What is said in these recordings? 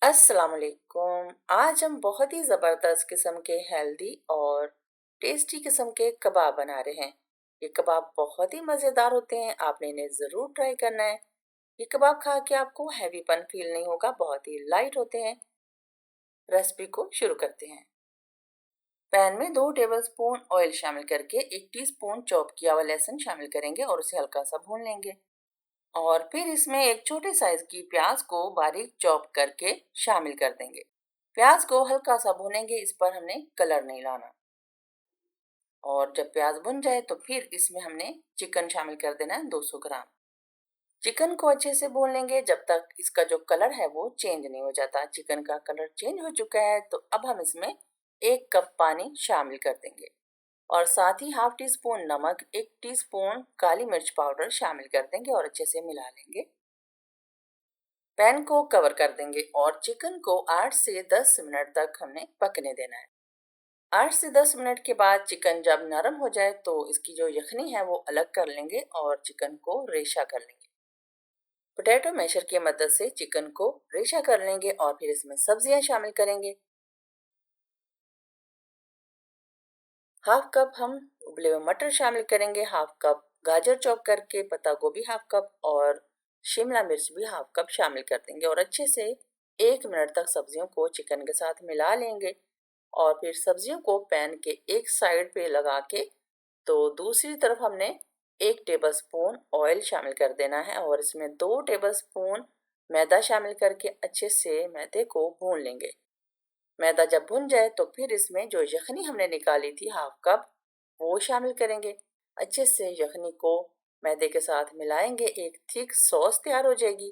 अस्सलाम वालेकुम। आज हम बहुत ही ज़बरदस्त किस्म के हेल्दी और टेस्टी किस्म के कबाब बना रहे हैं। ये कबाब बहुत ही मज़ेदार होते हैं, आपने इन्हें ज़रूर ट्राई करना है। ये कबाब खा के आपको हैवीपन फील नहीं होगा, बहुत ही लाइट होते हैं। रेसिपी को शुरू करते हैं। पैन में 2 टेबलस्पून ऑयल शामिल करके 1 टीस्पून चॉप किया हुआ लहसुन शामिल करेंगे और उसे हल्का सा भून लेंगे। और फिर इसमें एक छोटे साइज की प्याज को बारीक चॉप करके शामिल कर देंगे। प्याज को हल्का सा भूनेंगे, इस पर हमने कलर नहीं लाना। और जब प्याज भुन जाए तो फिर इसमें हमने चिकन शामिल कर देना है 200 ग्राम। चिकन को अच्छे से भून लेंगे जब तक इसका जो कलर है वो चेंज नहीं हो जाता। चिकन का कलर चेंज हो चुका है तो अब हम इसमें 1 कप पानी शामिल कर देंगे और साथ ही हाफ टी स्पून नमक, 1 टीस्पून काली मिर्च पाउडर शामिल कर देंगे और अच्छे से मिला लेंगे। पैन को कवर कर देंगे और चिकन को 8 से 10 मिनट तक हमने पकने देना है। 8 से 10 मिनट के बाद चिकन जब नरम हो जाए तो इसकी जो यखनी है वो अलग कर लेंगे और चिकन को रेशा कर लेंगे। पोटैटो मैशर की मदद से चिकन को रेशा कर लेंगे और फिर इसमें सब्जियां शामिल करेंगे। हाफ कप हम उबले हुए मटर शामिल करेंगे, हाफ कप गाजर चॉप करके, पत्ता गोभी हाफ कप और शिमला मिर्च भी हाफ कप शामिल कर देंगे और अच्छे से 1 मिनट तक सब्जियों को चिकन के साथ मिला लेंगे। और फिर सब्जियों को पैन के एक साइड पे लगा के तो दूसरी तरफ हमने 1 टेबलस्पून ऑयल शामिल कर देना है और इसमें 2 टेबलस्पून मैदा शामिल करके अच्छे से मैदे को भून लेंगे। मैदा जब भुन जाए तो फिर इसमें जो यखनी हमने निकाली थी हाफ कप वो शामिल करेंगे। अच्छे से यखनी को मैदे के साथ मिलाएंगे, एक थिक सॉस तैयार हो जाएगी।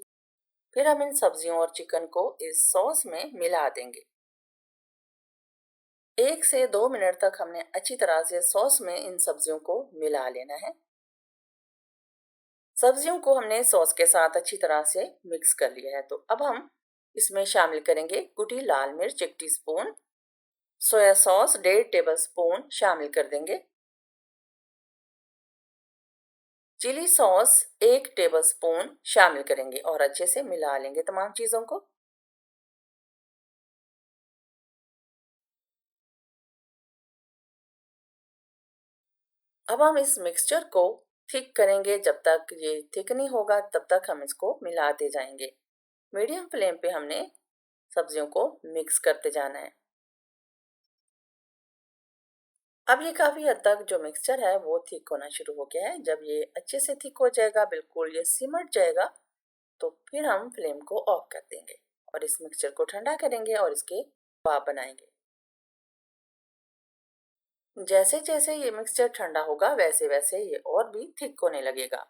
फिर हम इन सब्जियों और चिकन को इस सॉस में मिला देंगे। 1 से 2 मिनट तक हमने अच्छी तरह से सॉस में इन सब्जियों को मिला लेना है। सब्जियों को हमने सॉस के साथ अच्छी तरह से मिक्स कर लिया है तो अब हम इसमें शामिल करेंगे कुटी लाल मिर्च 1 टीस्पून, सोया सॉस 1.5 टेबलस्पून शामिल कर देंगे, चिली सॉस 1 टेबलस्पून शामिल करेंगे और अच्छे से मिला लेंगे तमाम चीज़ों को। अब हम इस मिक्सचर को थिक करेंगे, जब तक ये थिक नहीं होगा तब तक हम इसको मिलाते जाएंगे। मीडियम फ्लेम पे हमने सब्जियों को मिक्स करते जाना है। अब ये काफ़ी हद तक जो मिक्सचर है वो थिक होना शुरू हो गया है। जब ये अच्छे से थिक हो जाएगा, बिल्कुल ये सिमट जाएगा, तो फिर हम फ्लेम को ऑफ कर देंगे और इस मिक्सचर को ठंडा करेंगे और इसके कबाब बनाएंगे। जैसे जैसे ये मिक्सचर ठंडा होगा वैसे वैसे ये और भी थिक होने लगेगा।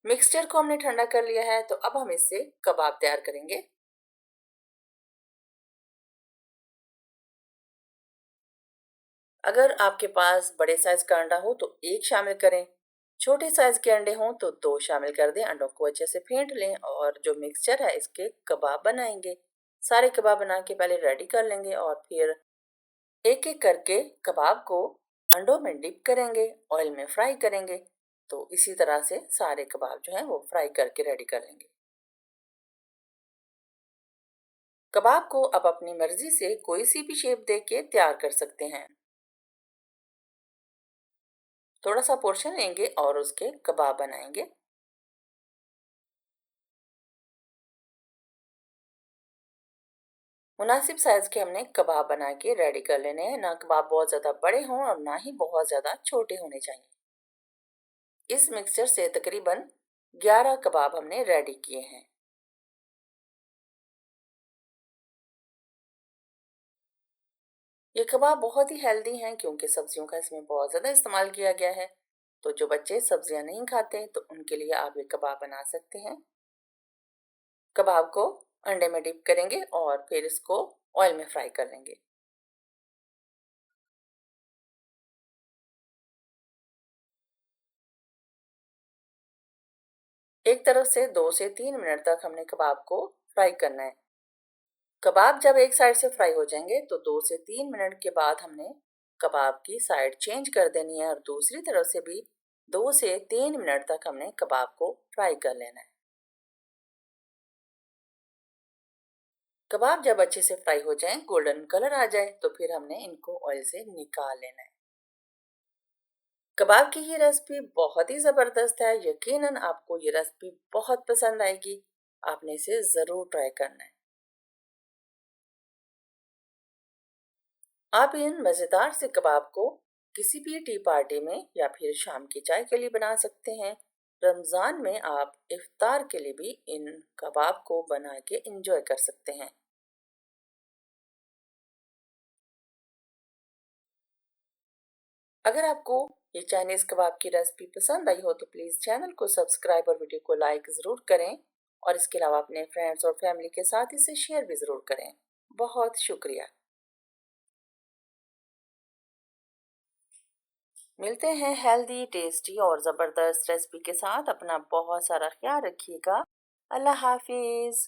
मिक्सचर को हमने ठंडा कर लिया है तो अब हम इससे कबाब तैयार करेंगे। अगर आपके पास बड़े साइज का अंडा हो तो 1 शामिल करें, छोटे साइज के अंडे हों तो 2 शामिल कर दें। अंडों को अच्छे से फेंट लें और जो मिक्सचर है इसके कबाब बनाएंगे। सारे कबाब बना के पहले रेडी कर लेंगे और फिर एक एक करके कबाब को अंडों में डिप करेंगे, ऑयल में फ्राई करेंगे। तो इसी तरह से सारे कबाब जो हैं वो फ्राई करके रेडी कर लेंगे। कबाब को अब अपनी मर्जी से कोई सी भी शेप दे के तैयार कर सकते हैं। थोड़ा सा पोर्शन लेंगे और उसके कबाब बनाएंगे। मुनासिब साइज के हमने कबाब बना के रेडी कर लेने हैं। ना कबाब बहुत ज़्यादा बड़े हों और ना ही बहुत ज़्यादा छोटे होने चाहिए। इस मिक्सचर से तकरीबन 11 कबाब हमने रेडी किए हैं। ये कबाब बहुत ही हेल्दी हैं क्योंकि सब्जियों का इसमें बहुत ज़्यादा इस्तेमाल किया गया है। तो जो बच्चे सब्जियां नहीं खाते तो उनके लिए आप ये कबाब बना सकते हैं। कबाब को अंडे में डिप करेंगे और फिर इसको ऑयल में फ्राई कर लेंगे। एक तरफ से 2 से 3 मिनट तक हमने कबाब को फ्राई करना है। कबाब जब एक साइड से फ्राई हो जाएंगे तो 2 से 3 मिनट के बाद हमने कबाब की साइड चेंज कर देनी है और दूसरी तरफ से भी 2 से 3 मिनट तक हमने कबाब को फ्राई कर लेना है। कबाब जब अच्छे से फ्राई हो जाएं, गोल्डन कलर आ जाए, तो फिर हमने इनको ऑयल से निकाल लेना है। कबाब की ये रेसिपी बहुत ही ज़बरदस्त है। यकीनन आपको ये रेसिपी बहुत पसंद आएगी। आपने इसे ज़रूर ट्राई करना है। आप इन मज़ेदार से कबाब को किसी भी टी पार्टी में या फिर शाम की चाय के लिए बना सकते हैं। रमज़ान में आप इफ्तार के लिए भी इन कबाब को बना के इंजॉय कर सकते हैं। अगर आपको ये चाइनीज़ कबाब की रेसिपी पसंद आई हो तो प्लीज़ चैनल को सब्सक्राइब और वीडियो को लाइक ज़रूर करें, और इसके अलावा अपने फ्रेंड्स और फैमिली के साथ इसे शेयर भी ज़रूर करें। बहुत शुक्रिया। मिलते हैं हेल्दी, टेस्टी और ज़बरदस्त रेसिपी के साथ। अपना बहुत सारा ख्याल रखिएगा। अल्लाह हाफिज़।